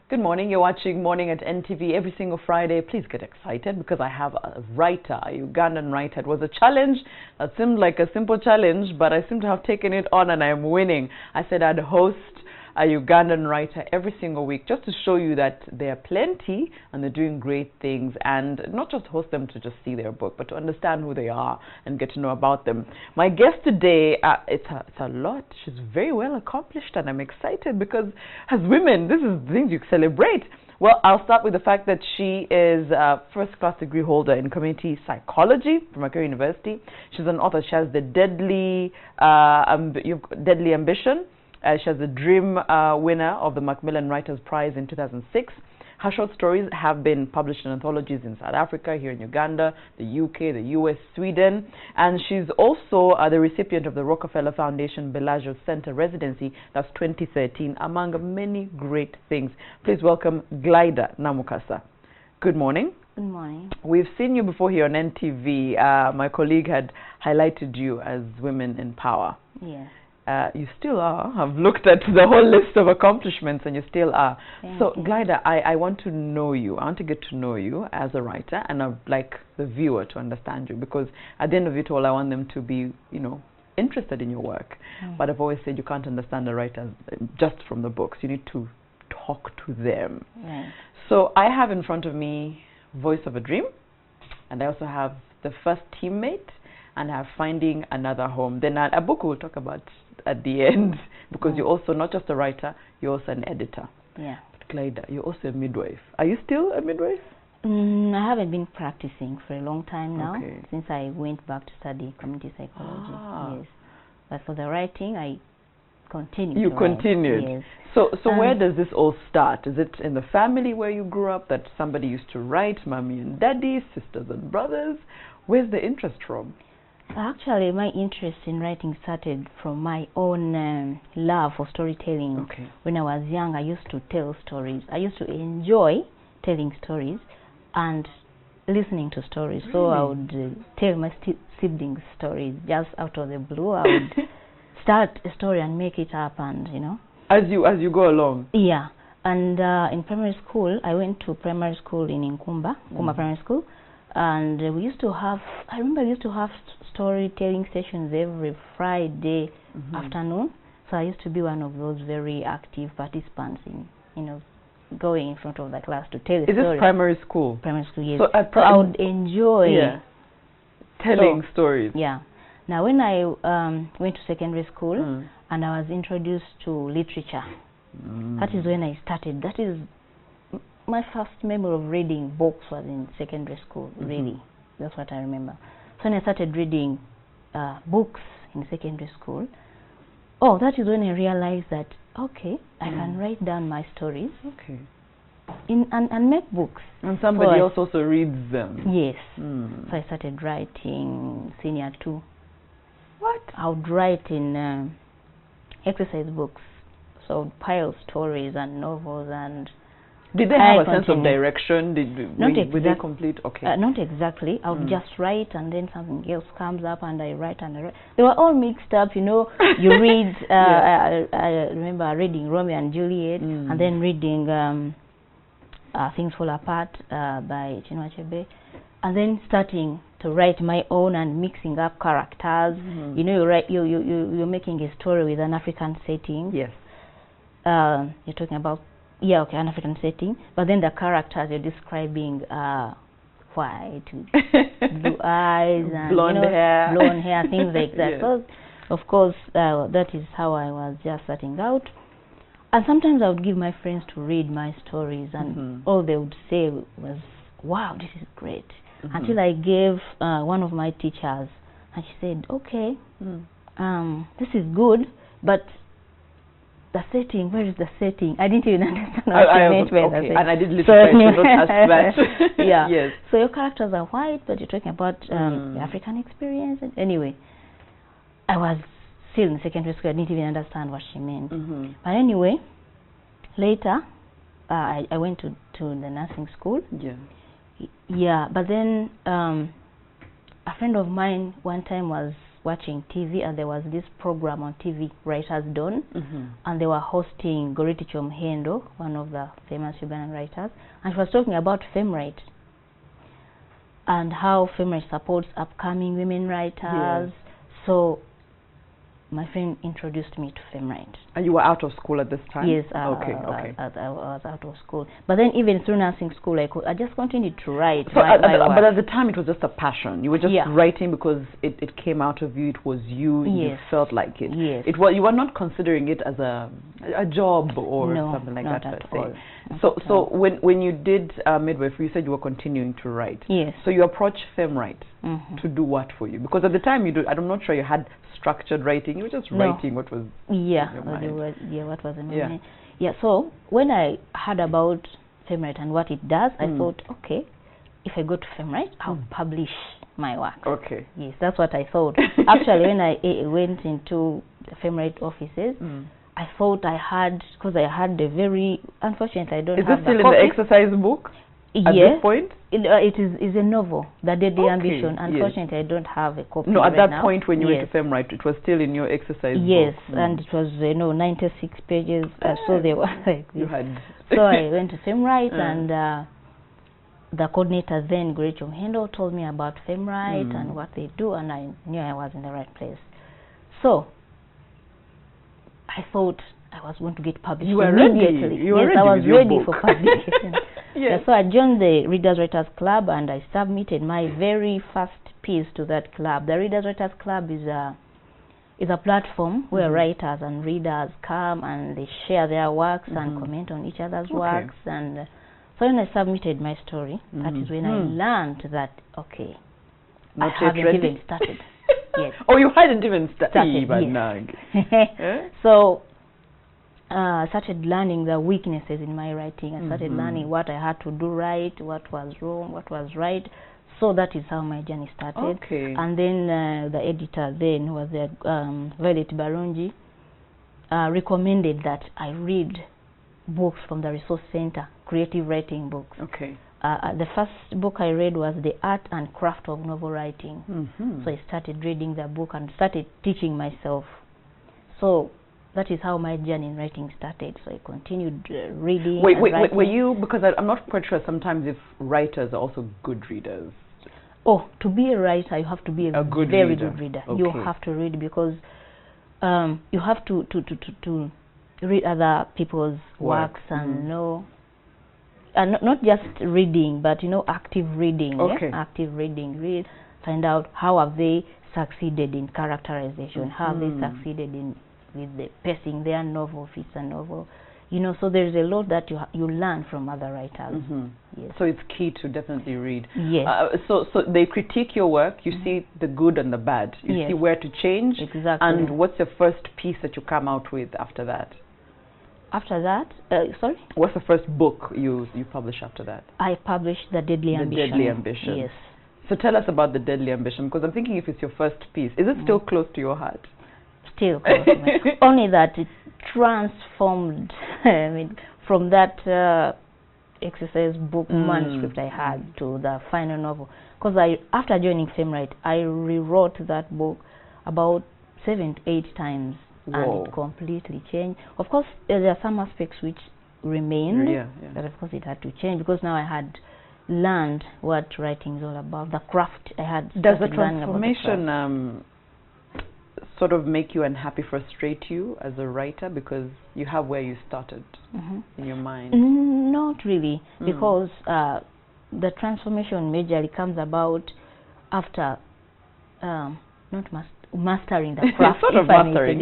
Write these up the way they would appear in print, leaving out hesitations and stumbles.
Good morning. You're watching Morning at NTV every single Friday. Please get excited because I have a writer, a Ugandan writer. It was a challenge that seemed like a simple challenge, but I seem to have taken it on and I'm winning. I said I'd host a Ugandan writer every single week just to show you that there are plenty and they're doing great things, and not just host them to just see their book, but to understand who they are and get to know about them. My guest today, it's a lot. She's very well accomplished and I'm excited because as women, this is the things you celebrate. Well, I'll start with the fact that she is a first-class degree holder in community psychology from Makerere University. She's an author. She has the Deadly Ambition. She has the Dream winner of the Macmillan Writers Prize in 2006. Her short stories have been published in anthologies in South Africa, here in Uganda, the UK, the US, Sweden. And she's also the recipient of the Rockefeller Foundation Bellagio Center Residency. That's 2013, among many great things. Please welcome Glaydah Namukasa. Good morning. Good morning. We've seen you before here on NTV. My colleague had highlighted you as Women in Power. Yes. You still are. I've looked at the whole list of accomplishments and you still are. So, Glaydah, I want to know you. I want to get to know you as a writer, and I'd like the viewer to understand you, because at the end of it all, I want them to be, interested in your work. But I've always said you can't understand a writer just from the books. You need to talk to them. So I have in front of me Voice of a Dream, and I also have The First Teammate, and I have Finding Another Home. Then a book we'll talk about at the end, because you're also not just a writer, you're also an editor. Yeah. But Glaydah, you're also a midwife. Are you still a midwife? I haven't been practicing for a long time now, since I went back to study community psychology. Yes. But for the writing, I continued. You continued? Yes. So where does this all start? Is it in the family where you grew up that somebody used to write, mommy and daddy, sisters and brothers? Where's the interest from? Actually, my interest in writing started from my own love for storytelling. When I was young, I used to tell stories. I used to enjoy telling stories and listening to stories. So I would tell my siblings stories just out of the blue. I would start a story and make it up, and As you go along. Yeah. And in primary school, I went to primary school in Nkumba Primary School. And we used to have, I remember we used to have storytelling sessions every Friday afternoon. So I used to be one of those very active participants in, going in front of the class to tell a story. Is this primary school? Primary school, yes. So I would enjoy telling stories. Yeah. Now when I went to secondary school and I was introduced to literature, that is when I started. That is my first memory of reading books was in secondary school, really. That's what I remember. So when I started reading books in secondary school, that is when I realized that, I can write down my stories and make books. And somebody else also reads them. Yes. So I started writing senior 2. What? I would write in exercise books. So I would pile stories and novels and... Did they have a sense of direction? Were they complete? Not exactly. I would just write, and then something else comes up, and I write and I write. They were all mixed up, You read. I remember reading Romeo and Juliet, and then reading Things Fall Apart by Chinua Achebe, and then starting to write my own and mixing up characters. You're making a story with an African setting. Yes. You're talking about an African setting, but then the characters you're describing white, blue eyes, and blonde hair, things like that. So, of course, that is how I was just starting out. And sometimes I would give my friends to read my stories, and all they would say was, "Wow, this is great." Until I gave one of my teachers, and she said, "Okay, this is good, but the setting, where is the setting?" I didn't even understand what I meant by the setting. And I did literature, so don't ask that. Yes. So your characters are white, but you're talking about the African experience. Anyway, I was still in secondary school. I didn't even understand what she meant. But anyway, later, I went to the nursing school. But then a friend of mine one time was watching TV, and there was this program on TV, Writers Dawn, and they were hosting Glaydah Namukasa, one of the famous Ugandan writers, and she was talking about FemWrite and how FemWrite supports upcoming women writers. So my friend introduced me to FemWrite. And you were out of school at this time? Yes, okay. I was out of school. But then even through nursing school, I just continued to write. So but at the time, it was just a passion. You were just writing because it came out of you. It was you. You felt like it. Yes. You were not considering it as a job or something like that. Not at all. So when you did midwifery, you said you were continuing to write. Yes. So you approached FemWrite to do what for you? Because at the time, I'm not sure you had structured writing. You were just writing what was in your mind. What was in my mind. Yeah, so when I heard about FemWrite and what it does, I thought, okay, if I go to FemWrite, I'll publish my work. Okay. Yes, that's what I thought. Actually, when I went into the FemWrite offices, I thought I had, because I had the very, unfortunately, I don't have the copy. Is this still in the exercise book? At this point? It is a novel, The Deadly Ambition. Unfortunately, I don't have a copy. No, at that point when you went to FemWrite, it was still in your exercise book. Yes, and it was 96 pages. So they were like this. You had. So I went to FemWrite, and the coordinator then, Glaydah Namukasa, told me about FemWrite and what they do, and I knew I was in the right place. So I thought I was going to get published immediately. You were ready. I was ready for publication. So I joined the Readers Writers Club, and I submitted my very first piece to that club. The Readers Writers Club is a platform where writers and readers come and they share their works and comment on each other's works. And so when I submitted my story, that is when I learned that, okay, not I haven't even started. Yes. Oh, you hadn't even started. So I started learning the weaknesses in my writing. I started learning what I had to do right, what was wrong, what was right. So that is how my journey started. Okay. And then the editor then, who was Violet Barungi, recommended that I read books from the Resource Center, creative writing books. Okay. The first book I read was The Art and Craft of Novel Writing. So I started reading the book and started teaching myself. So that is how my journey in writing started. So I continued reading. Wait, were you, because I'm not quite sure sometimes if writers are also good readers. Oh, to be a writer, you have to be a very good reader. Okay. You have to read because you have to read other people's works and know, and not just reading, but active reading. Okay. Yeah? Active reading. Read, find out how have they succeeded in characterization, how have they succeeded with the pacing their novel, if it's a novel. So there's a lot that you learn from other writers. Yes. So it's key to definitely read. Yes. So they critique your work, you see the good and the bad. You see where to change. Exactly. And what's the first piece that you come out with after that? After that, sorry? What's the first book you publish after that? I published The Deadly Ambition. The Deadly Ambition. Yes. So tell us about The Deadly Ambition, because I'm thinking if it's your first piece, is it still close to your heart? Still close to me. Only that it transformed from that exercise book manuscript I had to the final novel. Because after joining FemWrite, I rewrote that book about 7 to 8 times. And it completely changed. Of course, there are some aspects which remain, but of course it had to change because now I had learned what writing is all about. The craft I had. Does the transformation sort of make you unhappy, frustrate you as a writer because you have where you started in your mind? Not really, because the transformation majorly comes about after mastering the craft. Sort of mastering,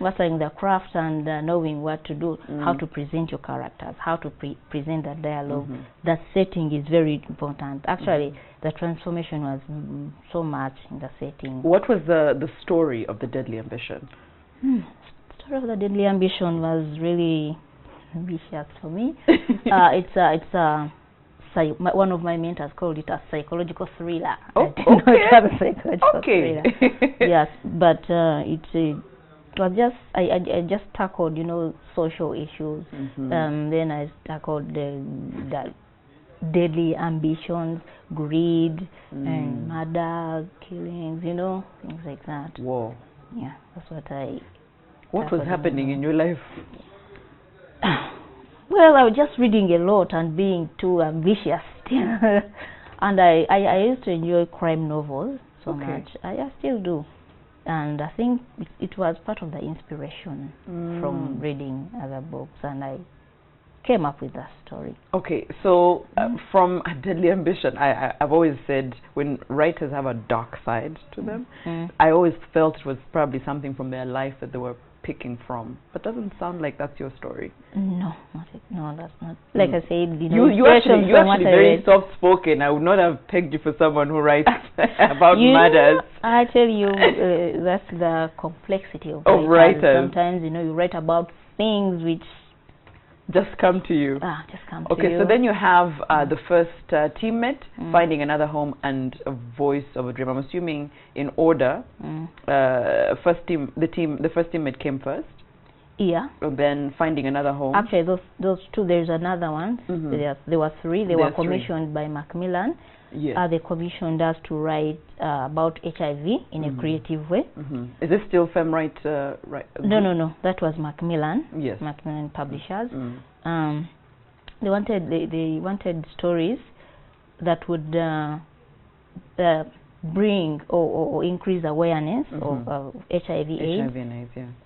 mastering the craft and knowing what to do, how to present your characters, how to present the dialogue. That setting is very important. Actually, the transformation was so much in the setting. What was the story of The Deadly Ambition? The story of The Deadly Ambition was really ambitious for me. It's one of my mentors called it a psychological thriller. Thriller. Yes, but it was just I just tackled social issues. Then I tackled the deadly ambitions, greed, and murder, killings, you know, things like that. Whoa. Yeah, that's what I... What was happening in your life? Well, I was just reading a lot and being too ambitious. And I used to enjoy crime novels so much. I still do. And I think it was part of the inspiration from reading other books, and I came up with that story. Okay, so from a deadly ambition, I've always said when writers have a dark side to them, I always felt it was probably something from their life that they were picking from. But doesn't sound like that's your story. No, no, that's not. Like I said, you're actually very soft-spoken. I would not have pegged you for someone who writes about murders. I tell you, that's the complexity of writers. Sometimes, you write about things which just come to you. Just come to you. Okay, so then you have the first teammate, Finding Another Home, and A Voice of a Dream. I'm assuming in order. The first teammate came first. Yeah. And then Finding Another Home. Actually, those two. There's another one. There were three. They were commissioned by Macmillan. Yes. They commissioned us to write about HIV in a creative way. Is this still FemWrite? No. That was Macmillan. Yes. Macmillan Publishers. They wanted stories that would bring or increase awareness of HIV/AIDS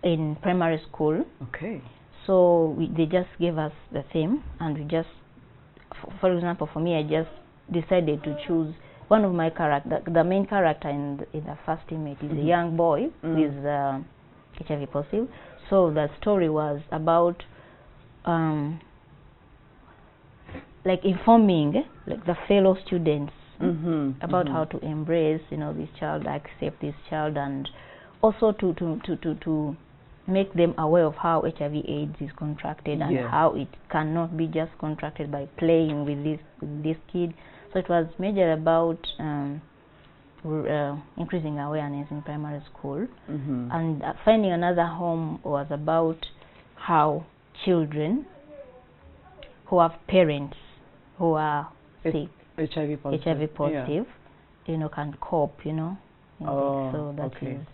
in primary school. Okay. So they just gave us the theme, and we just, for example, for me, I just decided to choose one of my characters. The main character in the first teammate is a young boy who is HIV positive. So the story was about like informing like the fellow students about how to embrace this child, accept this child, and also to make them aware of how HIV/AIDS is contracted and how it cannot be just contracted by playing with this kid. So it was major about increasing awareness in primary school. And Finding Another Home was about how children who have parents who are sick, HIV positive, can cope, so that is...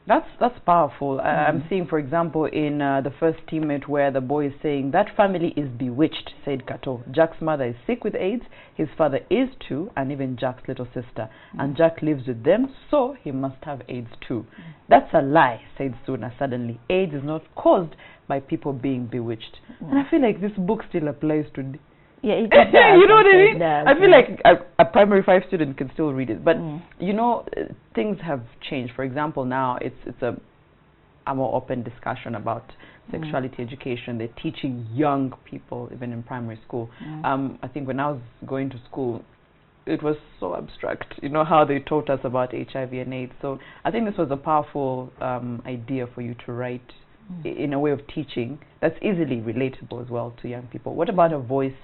That's powerful. I'm seeing, for example, in the first teammate where the boy is saying, that family is bewitched, said Kato. Jack's mother is sick with AIDS, his father is too, and even Jack's little sister. And Jack lives with them, so he must have AIDS too. That's a lie, said Suna suddenly. AIDS is not caused by people being bewitched. And I feel like this book still applies to... Yeah, it does. You know what I mean? I feel like a primary 5 student can still read it, but things have changed. For example, now it's a more open discussion about sexuality education. They're teaching young people, even in primary school. I think when I was going to school, it was so abstract, how they taught us about HIV and AIDS. So I think this was a powerful idea for you to write in a way of teaching that's easily relatable as well to young people. What about A Voice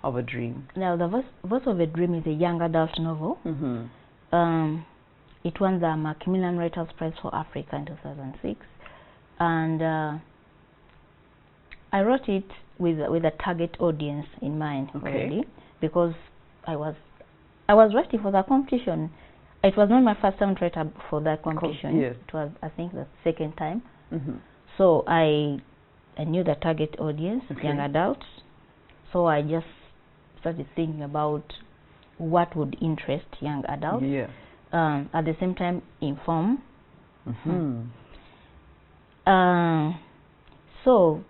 of a Dream? Now, The Voice of a Dream is a young adult novel. It won the Macmillan Writers Prize for Africa in 2006, and I wrote it with a target audience in mind already, because I was writing for the competition. It was not my first time to write for that competition. It was, I think, the second time. So I knew the target audience, young adults. So I just started thinking about what would interest young adults. At the same time, inform. So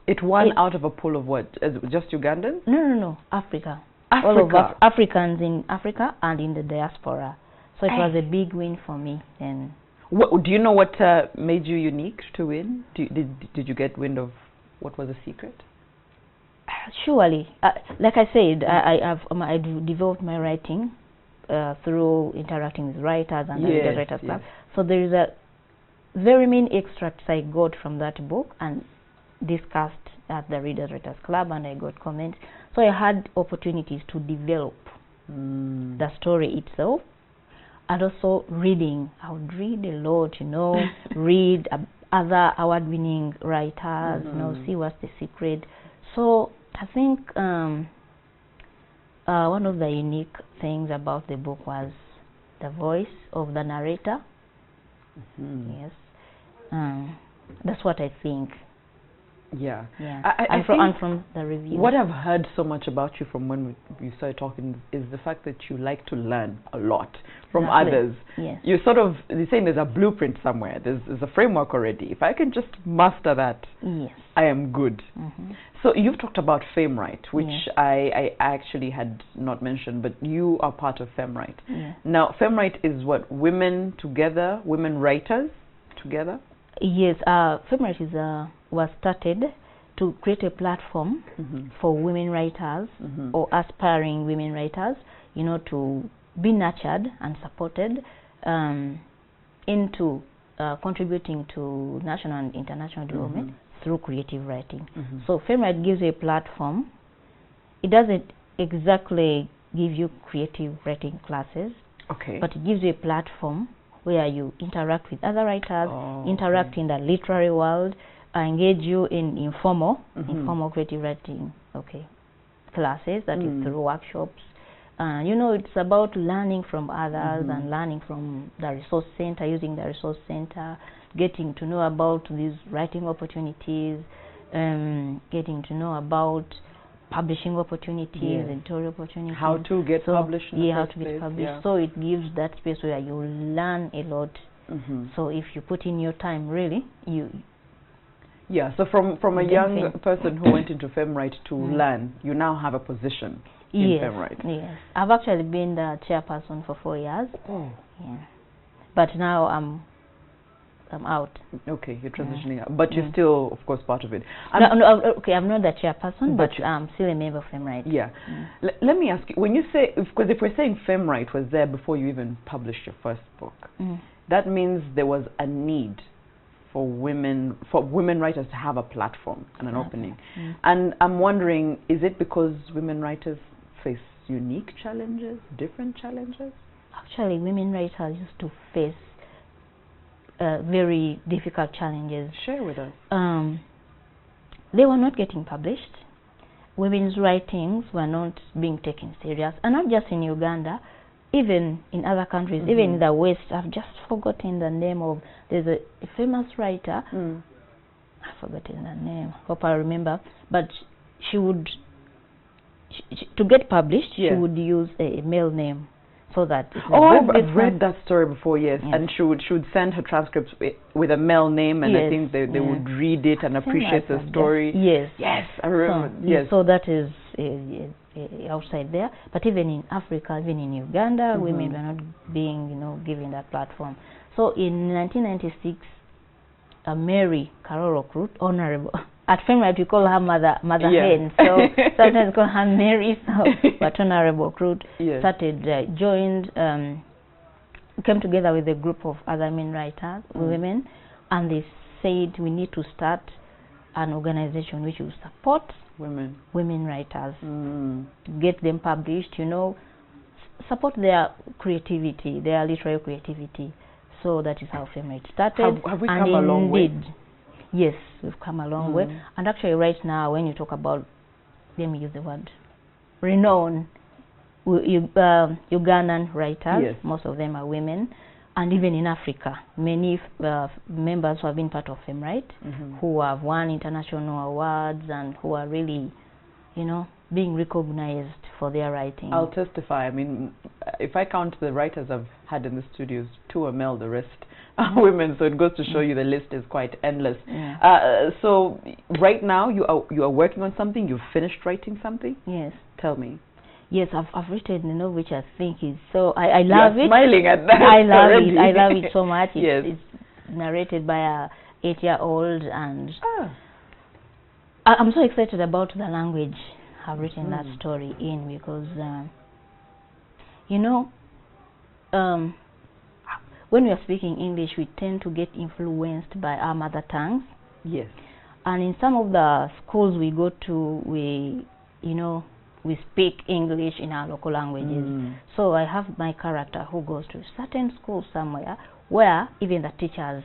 it won out of a pool of what? Just Ugandans? No. Africa. All of Africans in Africa and in the diaspora. So it was a big win for me. And do you know what made you unique to win? Did you get wind of what was the secret? Surely, like I said, I developed my writing through interacting with writers and the Reader's Writers Club. So there is a very many extracts I got from that book and discussed at the Reader's Writers Club, and I got comments. So I had opportunities to develop the story itself, and also reading. I would read a lot, read other award-winning writers, see what's the secret. So I think One of the unique things about the book was the voice of the narrator. Yes. That's what I think. Yeah. And from the review. What I've heard so much about you from when we started talking is the fact that you like to learn a lot from others. Yes. You're saying there's a blueprint somewhere. There's a framework already. If I can just master that, yes, I am good. So you've talked about FemRite, which I actually had not mentioned, but you are part of FemRite. Now, FemRite is what? Women together, women writers together? Yes, FemRite was started to create a platform for women writers or aspiring women writers, you know, to be nurtured and supported into contributing to national and international development through creative writing. So FemRite gives a platform. It doesn't exactly give you creative writing classes, but it gives you a platform where you interact with other writers, interact in the literary world, engage you in informal creative writing classes, that is through workshops. You know, it's about learning from others and learning from the resource center, using the resource center, getting to know about these writing opportunities, getting to know about publishing opportunities, editorial opportunities. How to get published in the how first to get place. published. So it gives that space where you learn a lot. So if you put in your time, really, so from a young person who went into FemRite to learn, you now have a position in FemRite. Yes, I've actually been the chairperson for 4 years. But now I'm out. Okay, you're transitioning out, but you're still, of course, part of it. Okay, I'm not the chairperson, but I'm still a member of FemRite. Let me ask you, when you say, because if we're saying FemRite was there before you even published your first book, that means there was a need for women writers to have a platform and an opening. And I'm wondering, is it because women writers face unique challenges, different challenges? Actually, women writers used to face very difficult challenges. Share with us. They were not getting published. Women's writings were not being taken serious, and not just in Uganda, even in other countries, even in the West. I've just forgotten the name of, there's a famous writer, I've forgotten the name, hope I remember, but she would, to get published, she would use a male name. So that I've read that story before, and she would send her transcripts with a male name, and I think they would read it and appreciate the story. Yes, I remember. So that is outside there, but even in Africa, even in Uganda, women were not being, given that platform. So in 1996, Mary Karolo Krut, Honorable. At FemRite, we call her Mother Hen, so sometimes we call her Mary, but Honorable Krut started, came together with a group of other men writers, women, and they said we need to start an organization which will support women writers, get them published, support their creativity, their literary creativity. So that is how FemRite started. Have we come a long way? Yes, we've come a long way. And actually right now, when you talk about, let me use the word, renowned Ugandan writers, most of them are women, and even in Africa, many members who have been part of FemRite, who have won international awards and who are really, being recognized for their writing. I'll testify. I mean, if I count the writers I've had in the studios, 2 are male, the rest are women, so it goes to show you the list is quite endless. So right now you are working on something. You've finished writing something? Yes. Tell me. Yes, I've written a novel which I think is so, I love it. Smiling at that. I love it. I love it so much. It's narrated by a 8-year-old, and I'm so excited about the language I've written that story in, because when we are speaking English, we tend to get influenced by our mother tongues. Yes. And in some of the schools we go to, we speak English in our local languages. So I have my character who goes to a certain school somewhere where even the teachers,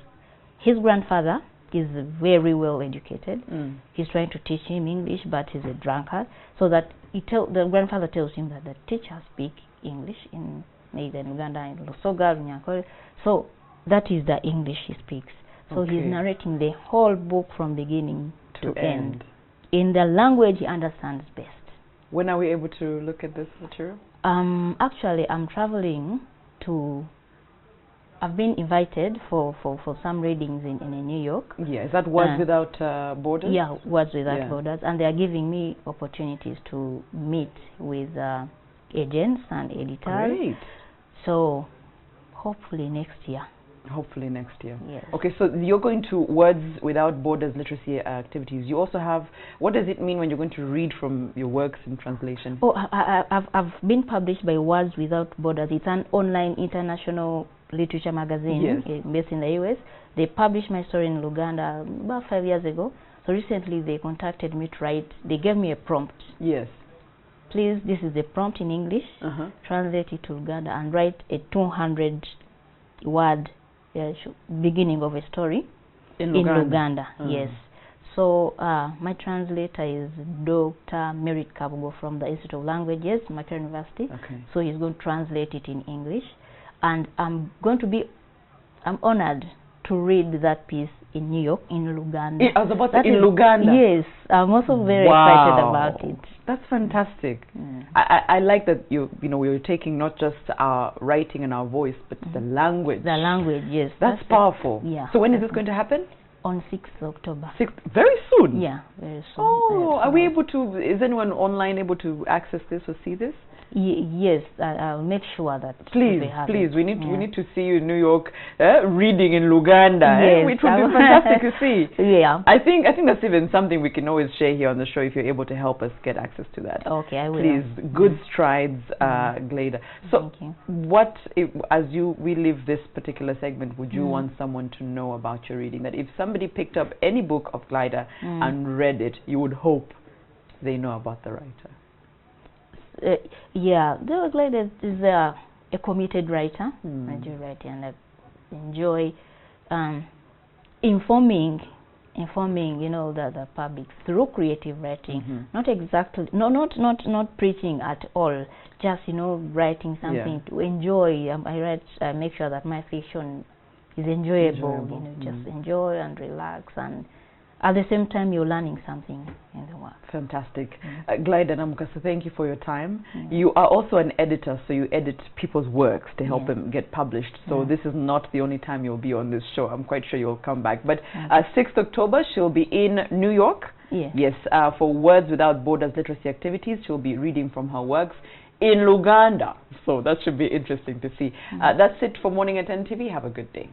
his grandfather is very well educated. He's trying to teach him English, but he's a drunkard. So that the grandfather tells him that the teacher speak English in either Uganda and Lusoga, Nyakore. So that is the English he speaks. So he's narrating the whole book from beginning to end in the language he understands best. When are we able to look at this material? Actually, I'm traveling to. I've been invited for some readings in New York. Yeah, is that Words Without Borders? Yeah, Words Without Borders, and they are giving me opportunities to meet with agents and editors. Great. So, hopefully next year. Hopefully next year. Yes. Okay, so you're going to Words Without Borders literacy activities. You also have, what does it mean when you're going to read from your works in translation? Oh, I've been published by Words Without Borders. It's an online international literature magazine based in the US. They published my story in Uganda about 5 years ago. So recently they contacted me to write. They gave me a prompt. Yes. Please, this is the prompt in English. Translate it to Uganda and write a 200-word beginning of a story in Uganda. Yes. So my translator is Dr. Merit Kabugo from the Institute of Languages, Makerere University. Okay. So he's going to translate it in English. And I'm honored to read that piece in New York, in Luganda. I was about to say, in Luganda? Yes, I'm also very excited about it. That's fantastic. I like that we're taking not just our writing and our voice, but the language. The language, yes. That's powerful. Yeah. So when is this going to happen? On 6th October. 6th, very soon? Yeah, very soon. Oh, are we able to, is anyone online able to access this or see this? Yes, I'll make sure that please we need to see you in New York reading in Luganda. Yes, it would be fantastic to see. Yeah, I think that's even something we can always share here on the show if you're able to help us get access to that. Okay, I will. Please, good strides, Glaydah. So, what as we leave this particular segment, would you want someone to know about your reading? That if somebody picked up any book of Glaydah and read it, you would hope they know about the writer. Yeah, Glaydah is a committed writer. I enjoy writing and I enjoy informing the public through creative writing. Not exactly, not preaching at all. Just writing something to enjoy. I make sure that my fiction is enjoyable. Just enjoy and relax, and at the same time you're learning something in the work. Fantastic. Glaydah Namukasa, thank you for your time. You are also an editor, so you edit people's works to help them get published. So this is not the only time you'll be on this show. I'm quite sure you'll come back. But 6th October, she'll be in New York. Yes, for Words Without Borders literacy activities. She'll be reading from her works in Luganda. So that should be interesting to see. That's it for Morning at NTV. Have a good day.